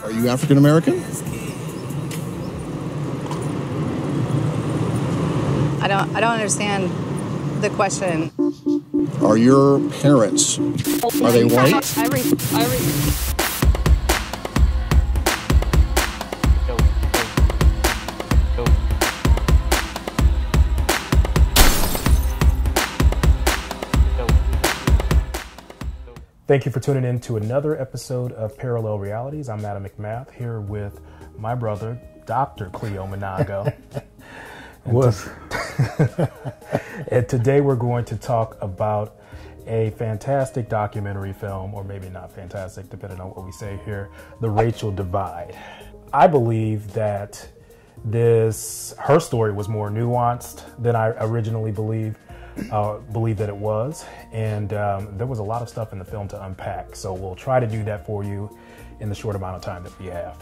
Are you African American? I don't understand the question. Are your parents, are they white? Thank you for tuning in to another episode of Parallel Realities. I'm McMath here with my brother, Dr. Cleo Manago. And today we're going to talk about a fantastic documentary film, or maybe not fantastic, depending on what we say here, The Rachel Divide. I believe that her story was more nuanced than I originally believed that it was, and there was a lot of stuff in the film to unpack, so we'll try to do that for you in the short amount of time that we have.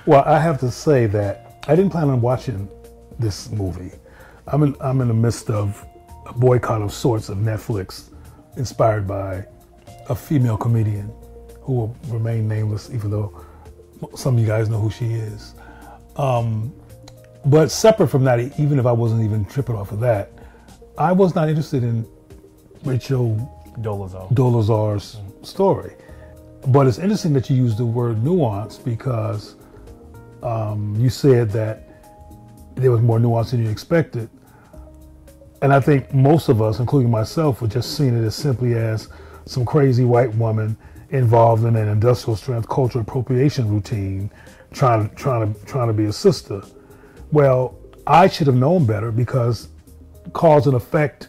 Well, I have to say that I didn't plan on watching this movie. I'm in the midst of a boycott of sorts of Netflix, inspired by a female comedian who will remain nameless, even though some of you guys know who she is. But separate from that, even if I wasn't even tripping off of that, I was not interested in Rachel Dolezal's story. But it's interesting that you used the word nuance, because you said that there was more nuance than you expected. And I think most of us, including myself, were just seeing it as simply as some crazy white woman involved in an industrial strength cultural appropriation routine, trying to be a sister. Well, I should have known better, because cause and effect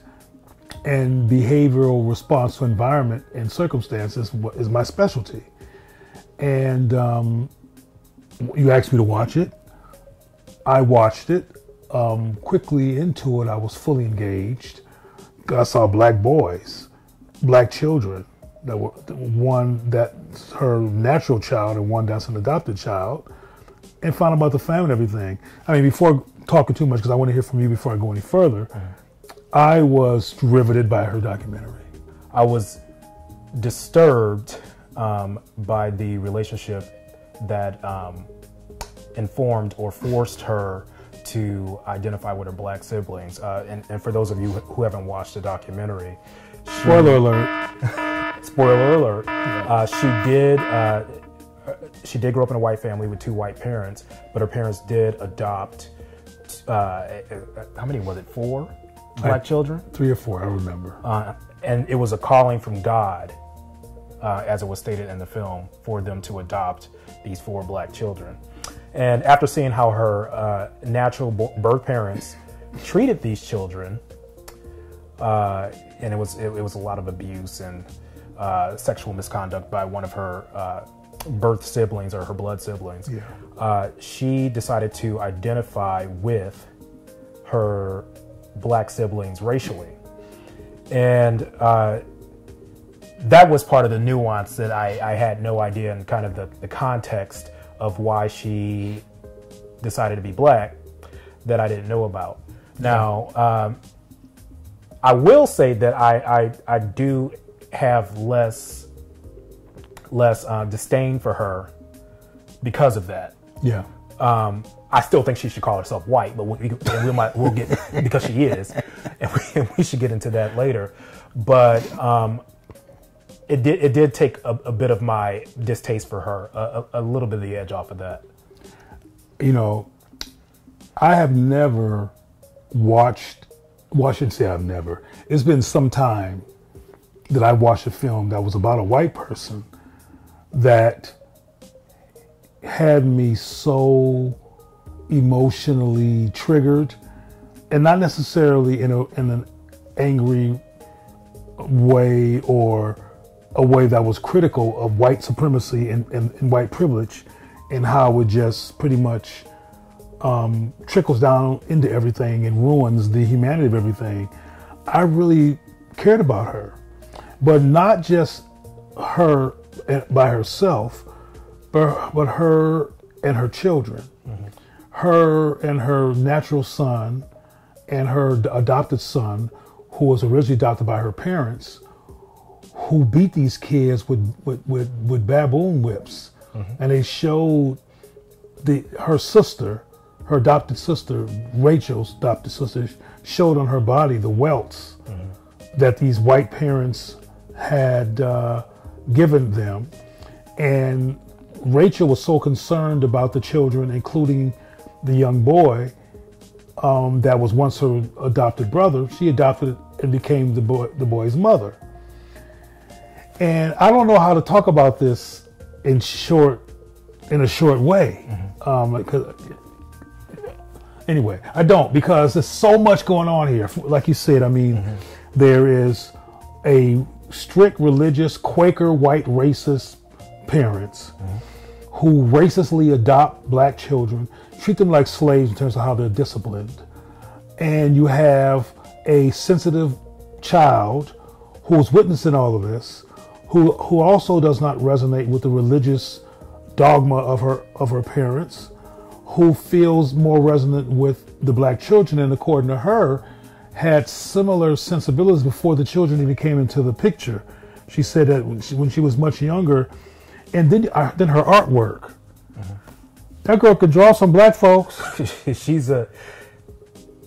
and behavioral response to environment and circumstances is my specialty. And you asked me to watch it. I watched it. Quickly into it, I was fully engaged. I saw black boys, black children, that were one that's her natural child and one that's an adopted child, and found out about the family and everything. I mean, before talking too much, because I want to hear from you before I go any further, I was riveted by her documentary. I was disturbed by the relationship that informed or forced her to identify with her black siblings. And for those of you who haven't watched the documentary, Spoiler alert. Spoiler alert. Yeah. She did grow up in a white family with two white parents, but her parents did adopt, how many was it, 4 black children? 3 or 4, I remember. And it was a calling from God, as it was stated in the film, for them to adopt these 4 black children. And after seeing how her natural birth parents treated these children, and it was a lot of abuse and sexual misconduct by one of her birth siblings, or her blood siblings, she decided to identify with her black siblings racially. And that was part of the nuance that I had no idea, and kind of the context of why she decided to be black that I didn't know about. Now, I will say that I do have less disdain for her because of that. Yeah. I still think she should call herself white, but we'll get because she is, and we should get into that later. But it did take a bit of my distaste for her, a little bit of the edge off of that. You know, I have never watched, well, I shouldn't say I've never. It's been some time that I watched a film that was about a white person that had me so emotionally triggered, and not necessarily in an angry way or a way that was critical of white supremacy and white privilege, and how it just pretty much trickles down into everything and ruins the humanity of everything. I really cared about her, but not just her by herself, but her and her children, her and her natural son and her adopted son, who was originally adopted by her parents, who beat these kids with baboon whips, and they showed her sister, her adopted sister, Rachel's adopted sister, showed on her body the welts that these white parents had given them. And Rachel was so concerned about the children, including the young boy that was once her adopted brother. She adopted and became the boy's mother. And I don't know how to talk about this in a short way. Anyway, I don't, because there's so much going on here. Like you said, I mean, there is a strict religious Quaker white racist parents who racistly adopt black children, treat them like slaves in terms of how they're disciplined. And you have a sensitive child who's witnessing all of this, who also does not resonate with the religious dogma of her parents, who feels more resonant with the black children, and according to her, had similar sensibilities before the children even came into the picture. She said that when she was much younger, and then her artwork. That girl could draw some black folks.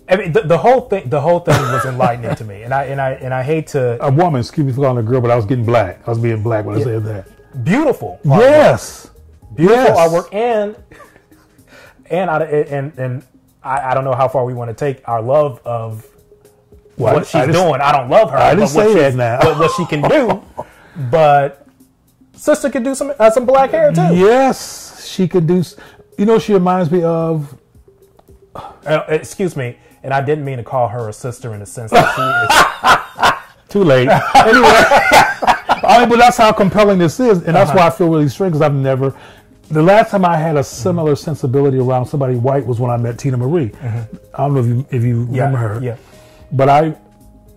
I mean, the whole thing was enlightening to me, and I hate to. A woman, excuse me for calling her a girl, but I was getting black. I was being black when I said that. Beautiful. Artwork. Yes. Beautiful artwork, and I don't know how far we want to take our love of what she's doing. I don't love her. I didn't say that now. But what she can do, but sister can do some black hair too. Yes, she could do. You know, she reminds me of. Excuse me, and I didn't mean to call her a sister in the sense that she is. Too late. Anyway, but that's how compelling this is, and that's why I feel really strange, because I've never. The last time I had a similar sensibility around somebody white was when I met Tina Marie. I don't know if you remember her. Yeah. But to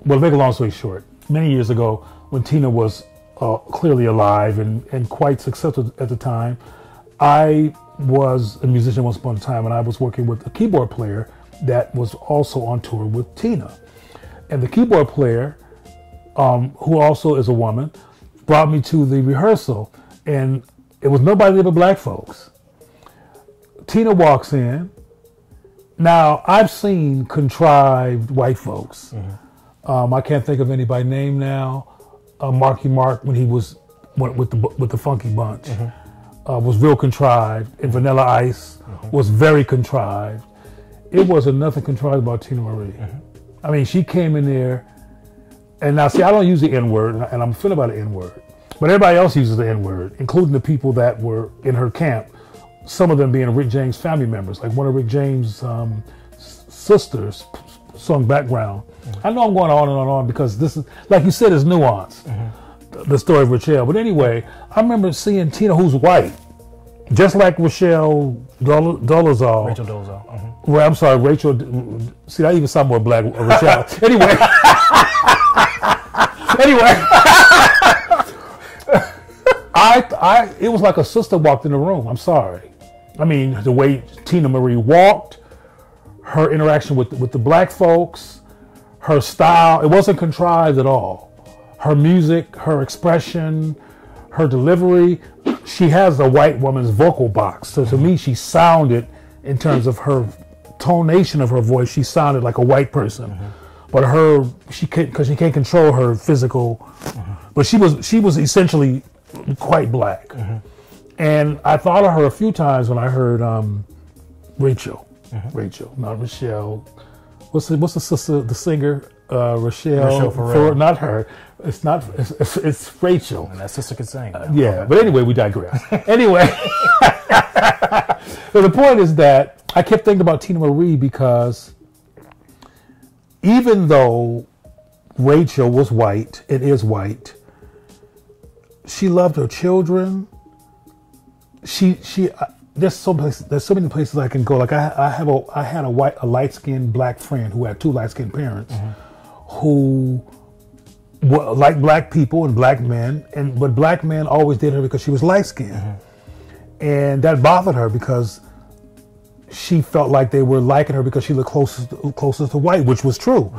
make a long story short, many years ago, when Tina was clearly alive and quite successful at the time, I was a musician once upon a time, and I was working with a keyboard player that was also on tour with Tina. And the keyboard player, who also is a woman, brought me to the rehearsal, and it was nobody but black folks. Tina walks in. Now, I've seen contrived white folks. I can't think of anybody named now. Marky Mark, when he was with the Funky Bunch, was real contrived, and Vanilla Ice was very contrived. It wasn't nothing contrived about Tina Marie. I mean, she came in there, and now see, I don't use the N-word, and I'm offended by the N-word, but everybody else uses the N-word, including the people that were in her camp, some of them being Rick James family members, like one of Rick James' sisters sung background. I know I'm going on and on because this is, like you said, is nuance. The story of Rachel. But anyway, I remember seeing Tina, who's white, just like Rachel Dolezal. Rachel Dolezal. Well, I'm sorry, Rachel. See, I even sound more black. Rachel. Anyway. It was like a sister walked in the room. I'm sorry. I mean, the way Tina Marie walked, her interaction with the black folks, her style, it wasn't contrived at all. Her music, her expression, her delivery, she has a white woman's vocal box. So to me, she sounded, in terms of her tonation of her voice, she sounded like a white person. But because she can't control her physical, but she was essentially quite black. And I thought of her a few times when I heard Rachel, not Rachel. What's the sister, the singer? Rachel Ferrell. Not her. It's not. It's Rachel. And that sister could sing. Yeah, but anyway, we digress. Anyway, so the point is that I kept thinking about Tina Marie because even though Rachel was white, it is white, she loved her children. There's so many places I can go. Like I had a light-skinned black friend who had two light-skinned parents who like black people and black men, but black men always dated her because she was light-skinned, and that bothered her because she felt like they were liking her because she looked closest to white, which was true.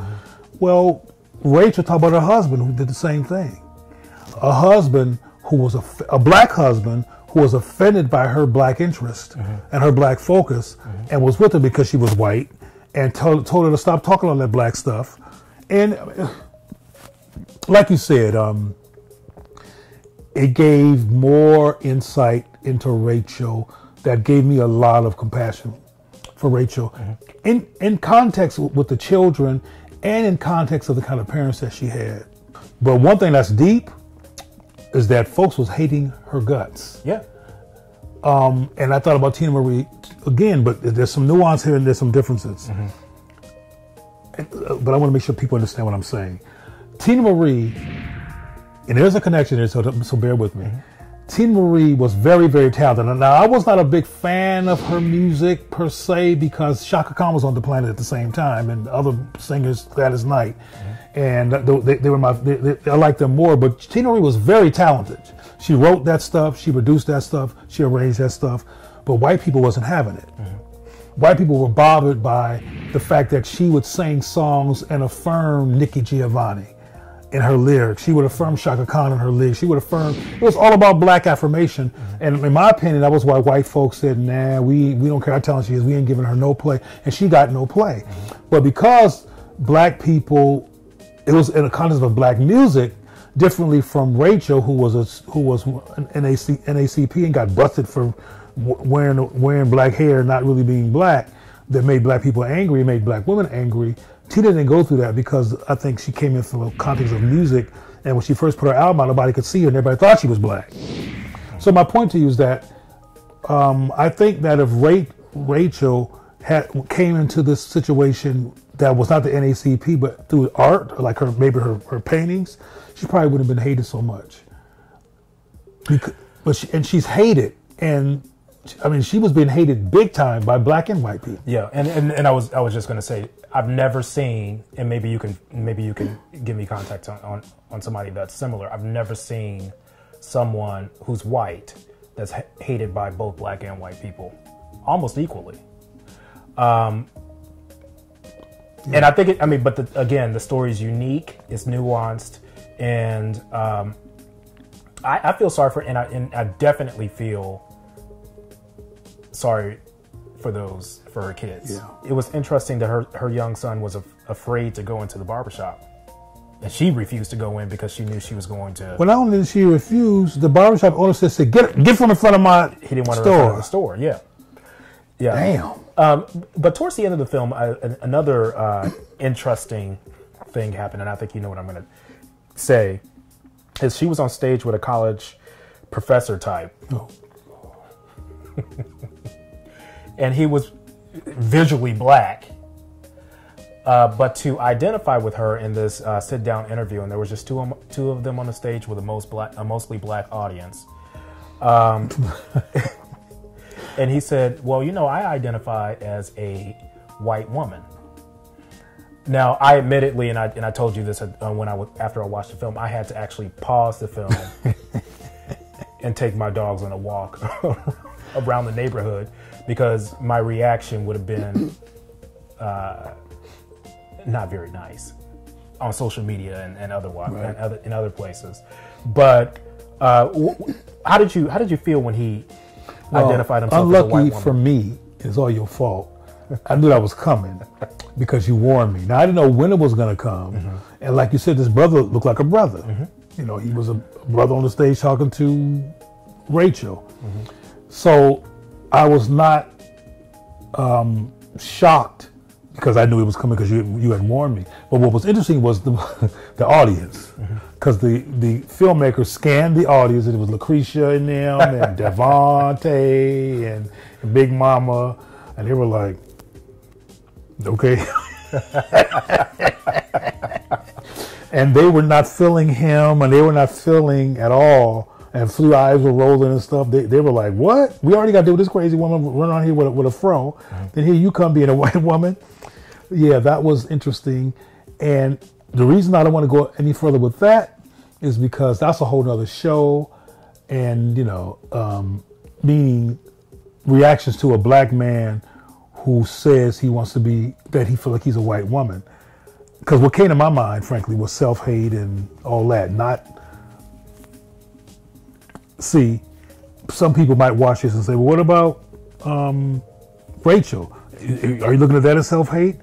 Well, Rachel talked about her husband who did the same thing. A husband who was a black husband who was offended by her black interest and her black focus, and was with her because she was white, and told her to stop talking on that black stuff. And like you said, it gave more insight into Rachel that gave me a lot of compassion for Rachel in context with the children and in context of the kind of parents that she had. But one thing that's deep is that folks was hating her guts. Yeah. And I thought about Tina Marie again, but there's some nuance here and there's some differences. But I want to make sure people understand what I'm saying. Tina Marie, and there's a connection there, so bear with me. Tina Marie was very, very talented. Now, I was not a big fan of her music per se because Chaka Khan was on the planet at the same time, and other singers, Gladys Knight, and they were I liked them more. But Tina Marie was very talented. She wrote that stuff, she produced that stuff, she arranged that stuff, but white people wasn't having it. White people were bothered by the fact that she would sing songs and affirm Nikki Giovanni in her lyrics. She would affirm Chaka Khan in her lyrics. She would affirm, it was all about black affirmation. And in my opinion, that was why white folks said, nah, we don't care how talented she is. We ain't giving her no play. And she got no play. But because black people, it was in a context of black music, differently from Rachel, who was an NACP and got busted for wearing black hair, not really being black, that made black people angry, made black women angry. Tina didn't go through that because I think she came in from a context of music, and when she first put her album out, nobody could see her and everybody thought she was black. So my point to you is that I think that if Rachel came into this situation that was not the NACP, but through art, like maybe her paintings, she probably wouldn't have been hated so much. But she's hated, and I mean, she was being hated big time by black and white people. Yeah, and I was just going to say, I've never seen, and maybe you can give me context on somebody that's similar. I've never seen someone who's white that's hated by both black and white people almost equally. And I think but again, the story is unique, it's nuanced, and I feel sorry for, and I definitely feel sorry for her kids. Yeah. It was interesting that her young son was afraid to go into the barbershop, and she refused to go in because she knew she was going to. Well, not only did she refuse, the barbershop owner said, "Get from in front of my store." He didn't want to in front of the store. Yeah. Damn. But towards the end of the film, another interesting thing happened, and I think you know what I'm going to say, is she was on stage with a college professor type. Oh. And he was visually black, but to identify with her in this sit-down interview, and there was just two of them on the stage with a mostly black audience, and he said, "Well, I identify as a white woman." Now, I admittedly, and I told you this after I watched the film, I had to actually pause the film and take my dogs on a walk around the neighborhood, because my reaction would have been not very nice on social media and otherwise, right, and in other places. But how did you feel when he identified himself as a white woman? Unlucky for me, it's all your fault. I knew that was coming because you warned me. Now, I didn't know when it was going to come. And like you said, this brother looked like a brother. He was a brother on the stage talking to Rachel. So I was not shocked because I knew it was coming because you had warned me. But what was interesting was the audience, because the filmmakers scanned the audience, and it was Lucretia and them and Devontae and Big Mama, and they were like, okay. And they were not feeling him, and they were not feeling at all. And Blue eyes were rolling and stuff. They were like, what? We already got to deal with this crazy woman running around here with a fro. Then here you come being a white woman. Yeah, that was interesting. And the reason I don't want to go any further with that is because that's a whole nother show. And, meaning reactions to a black man who says that he feels like he's a white woman. Because what came to my mind, frankly, was self-hate and all that. See, some people might watch this and say, well, what about Rachel? Are you looking at that as self-hate?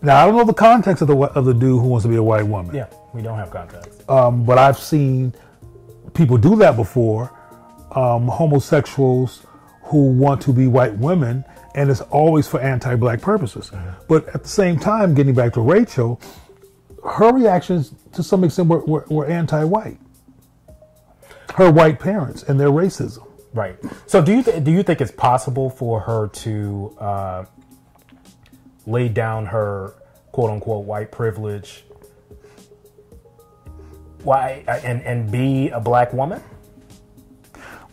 Now, I don't know the context of the dude who wants to be a white woman. Yeah, we don't have context. But I've seen people do that before. Homosexuals who want to be white women, and it's always for anti-black purposes. But at the same time, getting back to Rachel, her reactions to some extent were anti-white. Her white parents and their racism. Right. So do you think it's possible for her to lay down her quote unquote white privilege and be a black woman?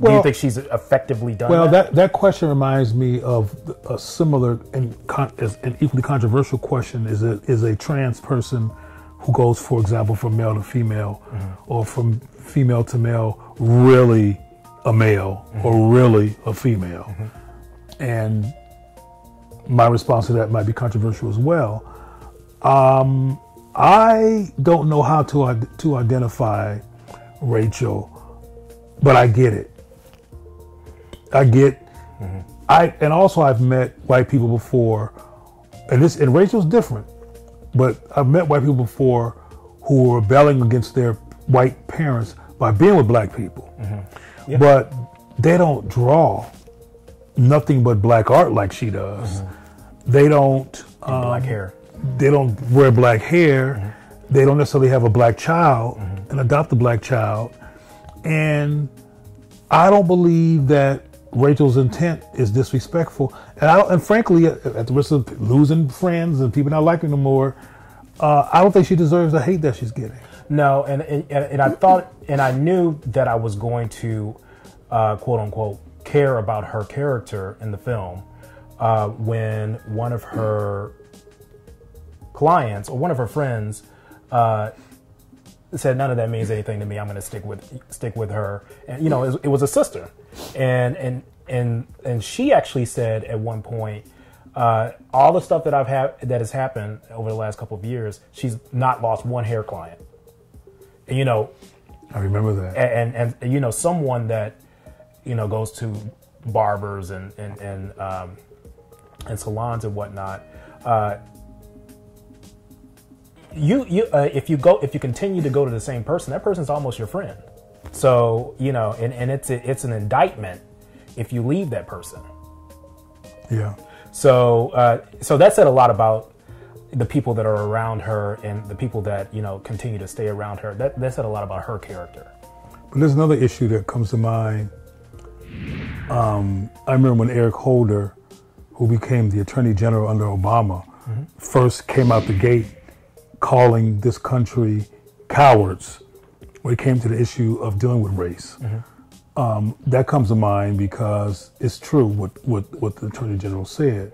Do you think she's effectively done that? Well, that question reminds me of a similar and an equally controversial question. Is a trans person who goes, for example, from male to female or from female to male really a male or really a female? And my response to that might be controversial as well. I don't know how to identify Rachel, but I get it. And also I've met white people before, and Rachel's different, but I've met white people before who were rebelling against their white parents by being with black people. Yeah. But they don't draw nothing but black art like she does. They don't black hair. They don't wear black hair. They don't necessarily have a black child and adopt a black child. And I don't believe that Rachel's intent is disrespectful. And frankly, at the risk of losing friends and people not liking her more, I don't think she deserves the hate that she's getting. No, and I thought, and I knew that I was going to, quote unquote, care about her character in the film when one of her clients or one of her friends said, none of that means anything to me. I'm going to stick with her. And it was a sister, and she actually said at one point, all the stuff that that has happened over the last couple of years, she's not lost one hair client. And, I remember that. And someone that goes to barbers and salons and whatnot. If you continue to go to the same person, that person's almost your friend. So and it's an indictment if you leave that person. Yeah. So that said a lot about the people that are around her and the people that continue to stay around her. That said a lot about her character. But there's another issue that comes to mind. I remember when Eric Holder, who became the Attorney General under Obama, first came out the gate calling this country cowards when it came to the issue of dealing with race. That comes to mind because it's true what the Attorney General said.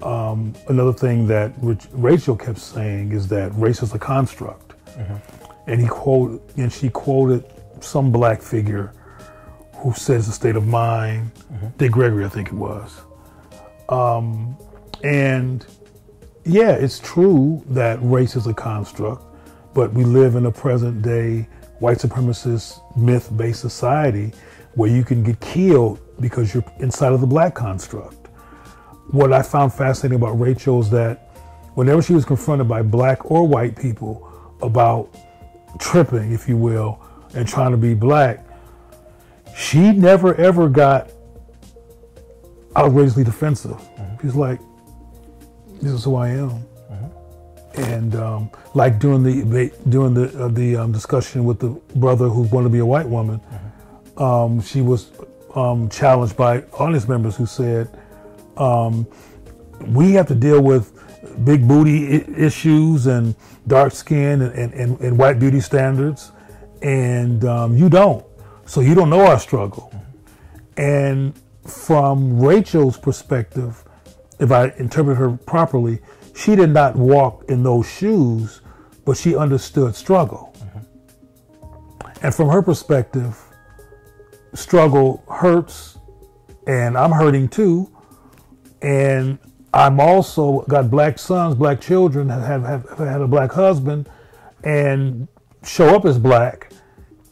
Another thing that Rachel kept saying is that race is a construct. And she quoted some black figure who says the state of mind, Dick Gregory, I think it was. And yeah, it's true that race is a construct, but we live in a present day white supremacist myth-based society where you can get killed because you're inside of the black construct. What I found fascinating about Rachel is that whenever she was confronted by black or white people about tripping, if you will, and trying to be black, she never ever got outrageously defensive. She's like, this is who I am. And like during the discussion with the brother who wanted to be a white woman, she was challenged by audience members who said, we have to deal with big booty issues and dark skin and white beauty standards, and you don't. So you don't know our struggle. And from Rachel's perspective, if I interpret her properly, she did not walk in those shoes, but she understood struggle. And from her perspective, struggle hurts, and I'm hurting too. And I'm also got black sons, black children, have had a black husband, and show up as black.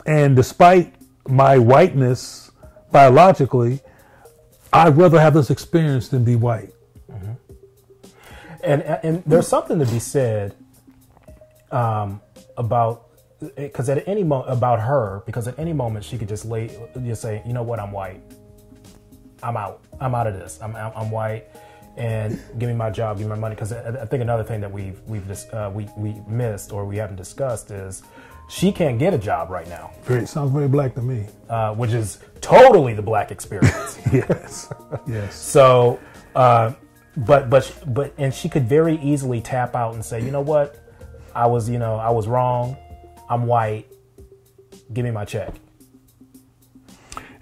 And despite my whiteness, biologically, I'd rather have this experience than be white. And there's something to be said about, because at any moment about her, because at any moment she could just say, you know what, I'm white. I'm out of this. I'm white, and give me my job, give me my money. Because I think another thing that we missed or we haven't discussed is she can't get a job right now. Sounds very black to me. Which is totally the black experience. Yes. So, but and she could very easily tap out and say, you know what, I was wrong. I'm white. Give me my check.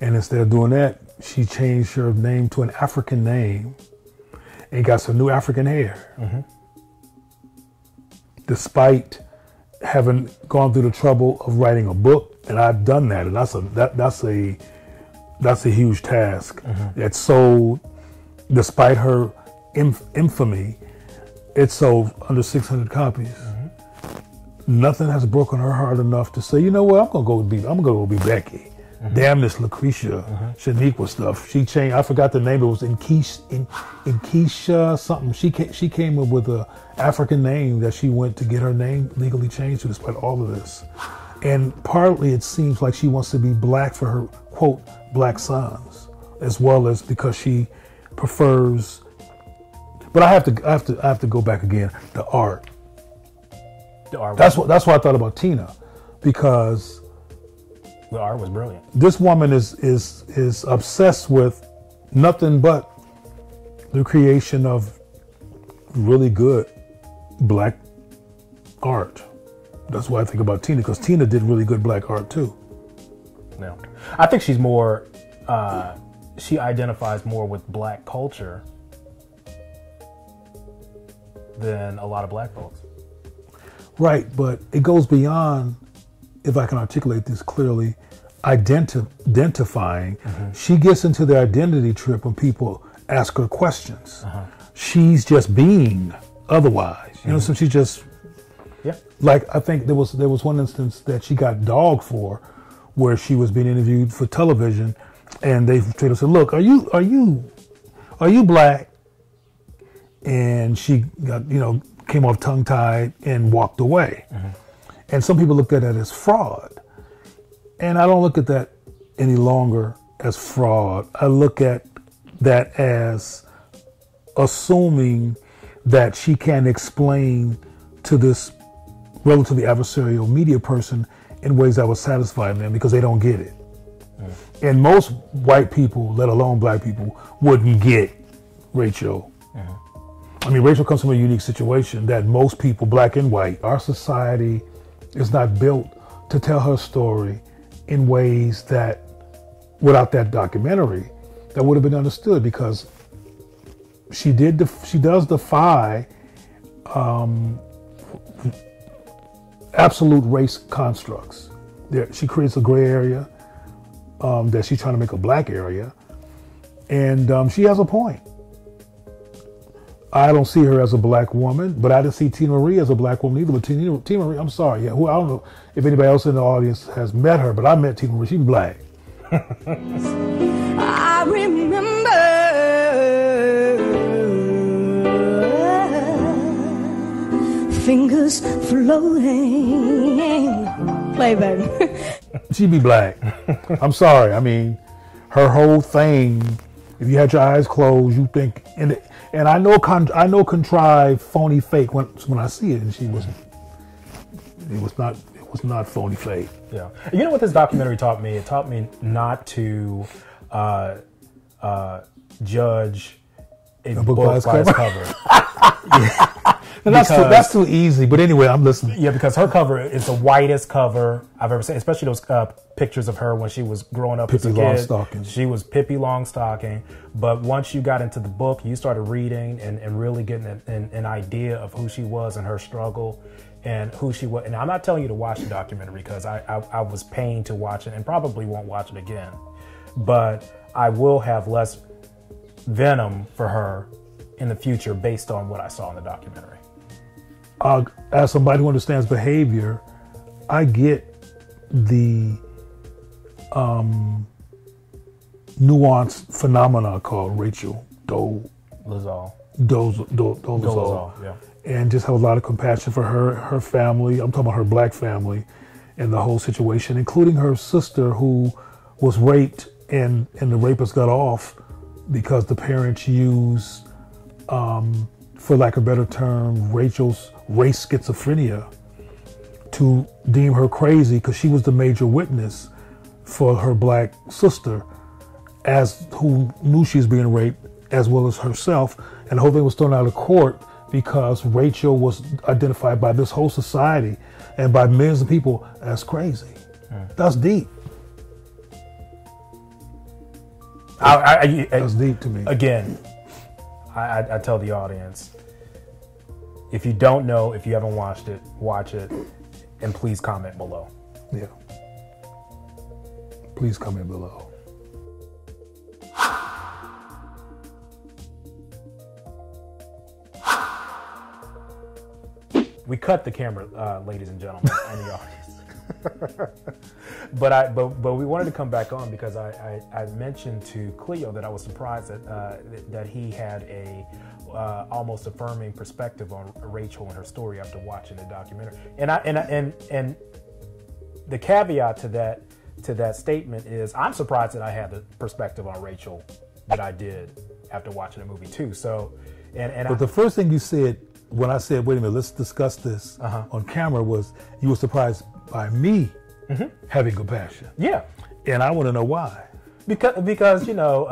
And instead of doing that, she changed her name to an African name and got some new African hair. Despite having gone through the trouble of writing a book, and I've done that, and that's a huge task. It sold, despite her infamy, it sold under 600 copies. Nothing has broken her heart enough to say, you know what, I'm gonna go be Becky. Damn this Lucretia, Shaniqua stuff. She changed. I forgot the name. It was in Keisha something. She came up with a African name that she went to get her name legally changed to, despite all of this. And partly it seems like she wants to be black for her quote black sons, as well as because she prefers. But I have to go back again. The art. That's why I thought about Tina, because the art was brilliant. This woman is obsessed with nothing but the creation of really good black art. That's why I think about Tina, because Tina did really good black art too. Yeah, I think she's more. She identifies more with black culture than a lot of black folks. Right, but it goes beyond, if I can articulate this clearly, identifying. She gets into the identity trip when people ask her questions. She's just being otherwise. You know, so she just, like, I think there was one instance that she got dogged for, where she was being interviewed for television, and they tried to say, look, are you black? And she got, came off tongue-tied and walked away. And some people looked at it as fraud. And I don't look at that any longer as fraud. I look at that as assuming that she can explain to this relatively adversarial media person in ways that would satisfy them, because they don't get it. And most white people, let alone black people, wouldn't get Rachel. I mean, Rachel comes from a unique situation that most people, black and white, our society is not built to tell her story in ways that, without that documentary, that would have been understood, because she does defy absolute race constructs. She creates a gray area that she's trying to make a black area, and she has a point. I don't see her as a black woman, but I didn't see Tina Marie as a black woman either. But Tina Marie, I'm sorry, I don't know if anybody else in the audience has met her, but I met Tina Marie. She's black. I remember fingers floating. Play, baby. She be black. I'm sorry. I mean, her whole thing, if you had your eyes closed, you think, and I know contrived, phony, fake when I see it, and she wasn't. It was not phony, fake. Yeah. You know what this documentary taught me? It taught me not to judge a book by its cover. That's too easy. But anyway, I'm listening. Yeah, because her cover is the whitest cover I've ever seen, especially those pictures of her when she was growing up as a kid. Longstocking. She was Pippi Longstocking. But once you got into the book, you started reading and really getting an idea of who she was and her struggle and who she was. And I'm not telling you to watch the documentary, because I was paying to watch it and probably won't watch it again. But I will have less venom for her in the future based on what I saw in the documentary. As somebody who understands behavior, I get the nuanced phenomena called Rachel Dolezal. Dolezal. Yeah. And just have a lot of compassion for her family. I'm talking about her black family and the whole situation, including her sister who was raped and the rapist got off because the parents used, for lack of a better term, Rachel's race schizophrenia to deem her crazy because she was the major witness for her black sister, who knew she was being raped, as well as herself. And the whole thing was thrown out of court because Rachel was identified by this whole society and by millions of people as crazy. That's deep. That's deep to me. Again, I tell the audience, if you don't know, if you haven't watched it, watch it, and please comment below. Yeah. Please comment below. We cut the camera, ladies and gentlemen, on the audience. but we wanted to come back on because I mentioned to Cleo that I was surprised that he had a almost affirming perspective on Rachel and her story after watching the documentary. And the caveat to that statement is I'm surprised that I had the perspective on Rachel that I did after watching the movie too. So, but the first thing you said when I said, wait a minute, let's discuss this on camera, was you were surprised by me having compassion. Yeah. And I want to know why. Because you know,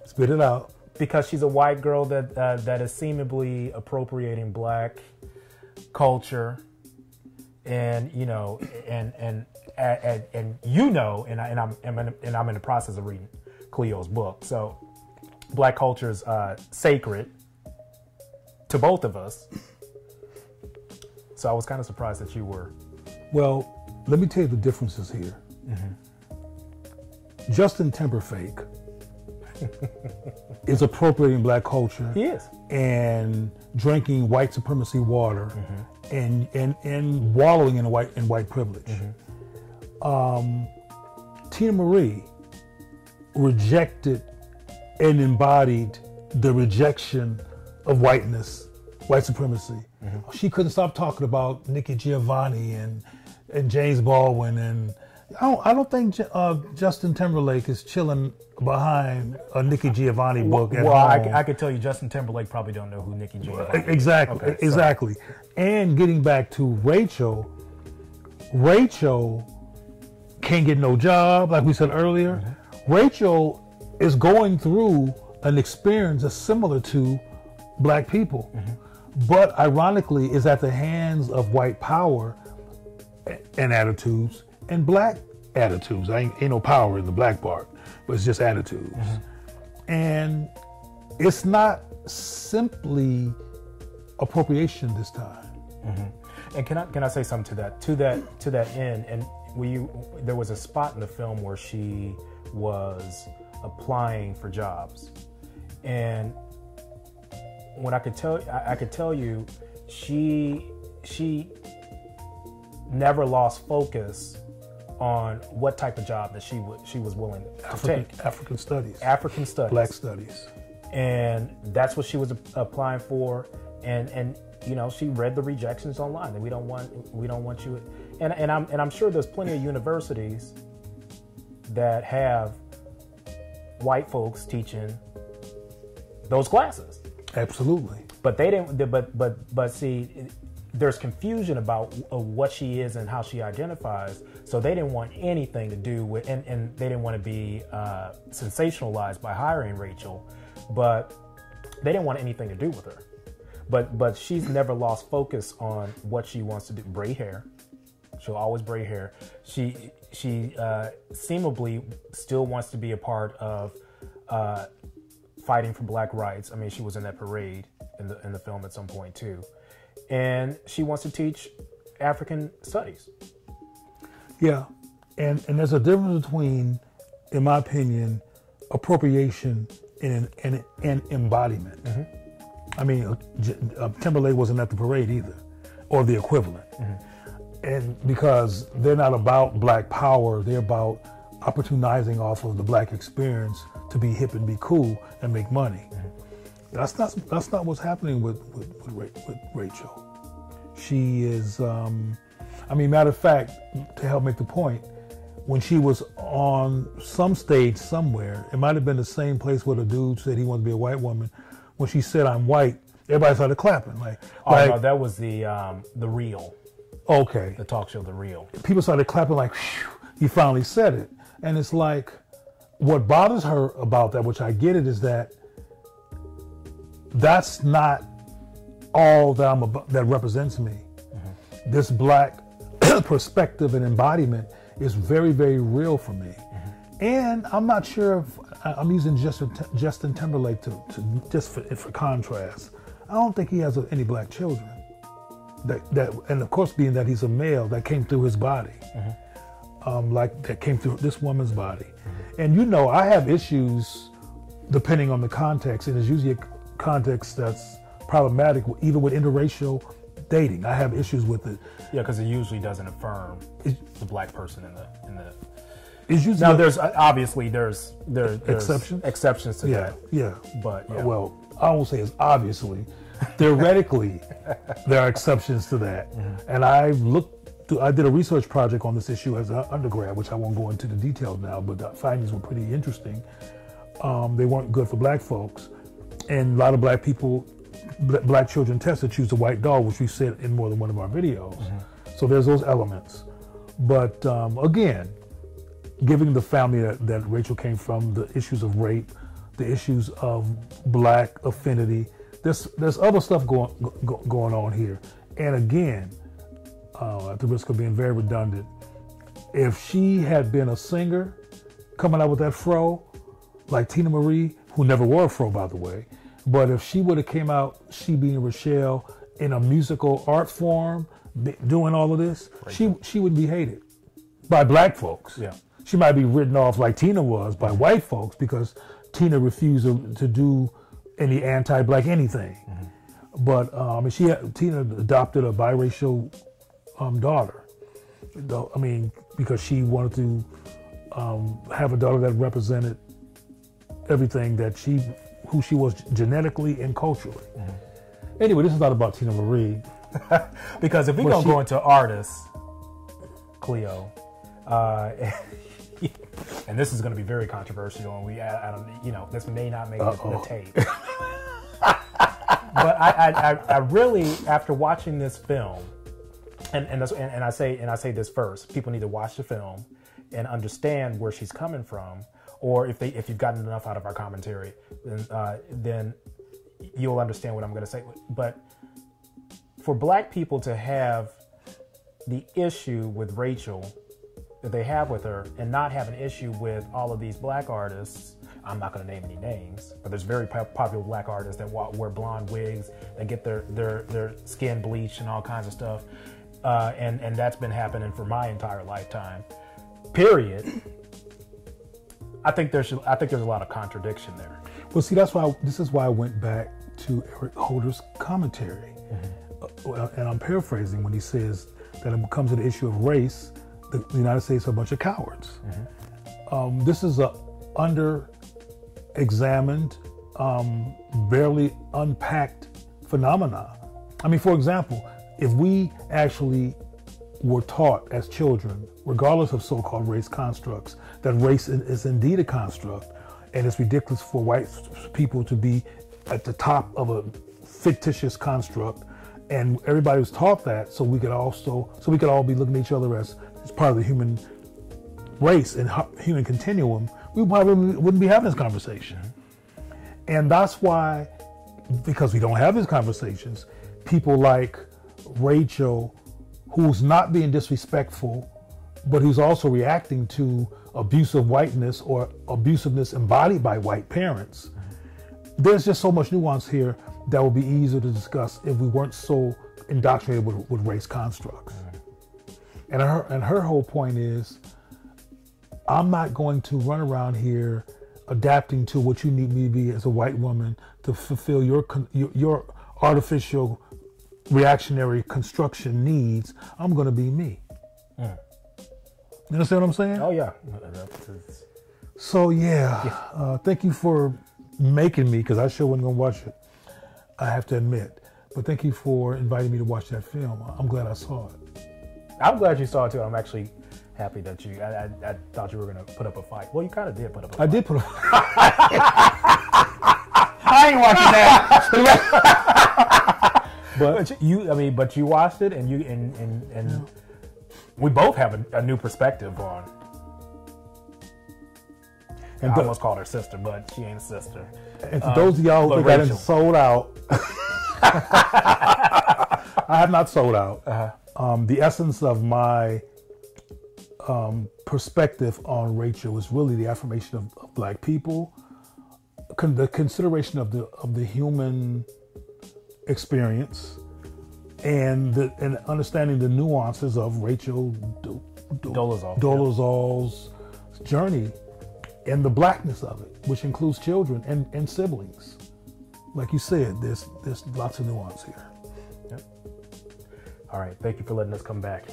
spit it out. Because she's a white girl that is seemingly appropriating black culture, and you know, and you know, and I'm in the process of reading Cleo's book. So, black culture is sacred to both of us. So I was kind of surprised that you were. Well, let me tell you the differences here. Justin Timberlake is appropriating black culture. He is. And drinking white supremacy water and wallowing in white privilege. Tina Marie rejected and embodied the rejection of whiteness, white supremacy. She couldn't stop talking about Nikki Giovanni and James Baldwin, and I don't think Justin Timberlake is chilling behind a Nikki Giovanni book. Well, I could tell you, Justin Timberlake probably don't know who Nikki Giovanni is. Exactly, okay, exactly. And getting back to Rachel can't get no job, like we said earlier. Rachel is going through an experience that's similar to black people, but ironically is at the hands of white power and attitudes and black attitudes. Ain't no power in the black part, but it's just attitudes. And it's not simply appropriation this time. And can I say something to that end? And there was a spot in the film where she was applying for jobs, and when I could tell you, she never lost focus on what type of job that she was willing to take. African studies, Black studies, and that's what she was applying for. And you know, she read the rejections online, and we don't want you. And I'm sure there's plenty of universities that have white folks teaching those classes. Absolutely. But they didn't. But see, there's confusion about what she is and how she identifies. So they didn't want anything to do with, and they didn't want to be sensationalized by hiring Rachel, but they didn't want anything to do with her. But she's never lost focus on what she wants to do. Braid hair. She'll always braid hair. She seemingly still wants to be a part of fighting for black rights. I mean, she was in that parade in the film at some point too. And she wants to teach African studies. Yeah. And there's a difference between, in my opinion, appropriation and embodiment. I mean, Timberlake wasn't at the parade either, or the equivalent. And because they're not about black power, they're about opportunizing off of the black experience to be hip and be cool and make money. That's not what's happening with Rachel. She is, matter of fact, to help make the point, when she was on some stage somewhere, it might have been the same place where the dude said he wanted to be a white woman. When she said, "I'm white," everybody started clapping. No, that was the Real. Okay. The talk show, The Real. People started clapping like, "Phew, he finally said it." And it's like, what bothers her about that, which I get it, is that that's not all that that represents me. This black perspective and embodiment is very, very real for me. And I'm not sure if I'm using Justin Timberlake to just for contrast. I don't think he has any black children. And of course, being that he's a male, that came through his body, that came through this woman's body. And I have issues depending on the context, and it's usually a context that's problematic, even with interracial dating. I have issues with it. Yeah, because it usually doesn't affirm the black person in the. It's usually now there's obviously there's exceptions to that. Yeah. But yeah. Well, I won't say it's obviously. Theoretically, there are exceptions to that. And I did a research project on this issue as an undergrad, which I won't go into the details now, but the findings were pretty interesting. They weren't good for black folks. And a lot of black people, black children tested choose a white dog, which we said in more than one of our videos. So there's those elements. But again, giving the family that Rachel came from, the issues of rape, the issues of black affinity, there's other stuff going on here. And again, at the risk of being very redundant, if she had been a singer coming out with that fro, like Tina Marie, who never wore a fro, by the way, but if she would have came out, she being Rachel, in a musical art form, doing all of this, she would be hated by black folks. Yeah. She might be written off like Tina was by white folks because Tina refused to do any anti-black anything. But Tina adopted a biracial daughter. Because she wanted to have a daughter that represented everything that who she was genetically and culturally. Anyway, this is not about Tina Marie. Because if we're going to go into artists, Cleo, and this is going to be very controversial, and this may not make the tape. But I really, after watching this film, and I say this first, people need to watch the film and understand where she's coming from, or if you've gotten enough out of our commentary, then you'll understand what I'm going to say. But for black people to have the issue with Rachel that they have with her and not have an issue with all of these black artists, I'm not going to name any names, but there's very popular black artists that wear blonde wigs, that get their skin bleached and all kinds of stuff, and that's been happening for my entire lifetime. Period. I think there's a lot of contradiction there. Well, see, this is why I went back to Eric Holder's commentary, and I'm paraphrasing when he says that when it comes to the issue of race, the United States are a bunch of cowards. This is a under-examined, barely unpacked phenomena. For example, if we actually were taught as children, regardless of so-called race constructs, that race is indeed a construct, and it's ridiculous for white people to be at the top of a fictitious construct, and everybody was taught that, so we could all be looking at each other as part of the human race and human continuum, we probably wouldn't be having this conversation. And that's why, because we don't have these conversations, people like Rachel, who's not being disrespectful, but who's also reacting to abusive whiteness or abusiveness embodied by white parents. There's just so much nuance here that would be easier to discuss if we weren't so indoctrinated with race constructs. And her whole point is, I'm not going to run around here adapting to what you need me to be as a white woman to fulfill your artificial reactionary construction needs. I'm going to be me. You understand what I'm saying? Oh yeah. So yeah, thank you for making me, because I sure wasn't gonna watch it, I have to admit. But thank you for inviting me to watch that film. I'm glad I saw it. I'm glad you saw it too. I'm actually happy that you. I thought you were gonna put up a fight. Well, you kind of did put up a fight. I did put up. I ain't watching that. but you watched it, and we both have a new perspective on. And I almost called her sister, but she ain't a sister. And for those of y'all who think I done sold out, I have not sold out. The essence of my perspective on Rachel is really the affirmation of Black people, the consideration of the human experience, and understanding the nuances of Rachel Dolezal's journey, and the Blackness of it, which includes children and siblings. Like you said, there's lots of nuance here. Yep. All right, thank you for letting us come back.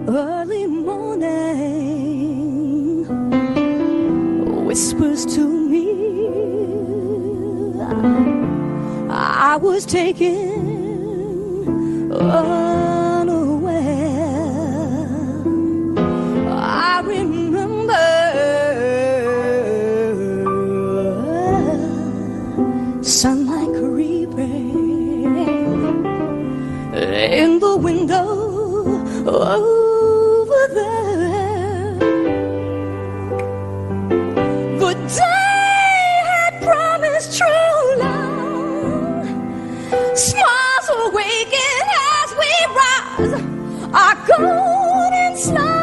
Early morning whispers to me I was taken unaware. I remember sunlight creeping in the window over there. The day had promised true love. Smiles awaken as we rise. Our golden slide.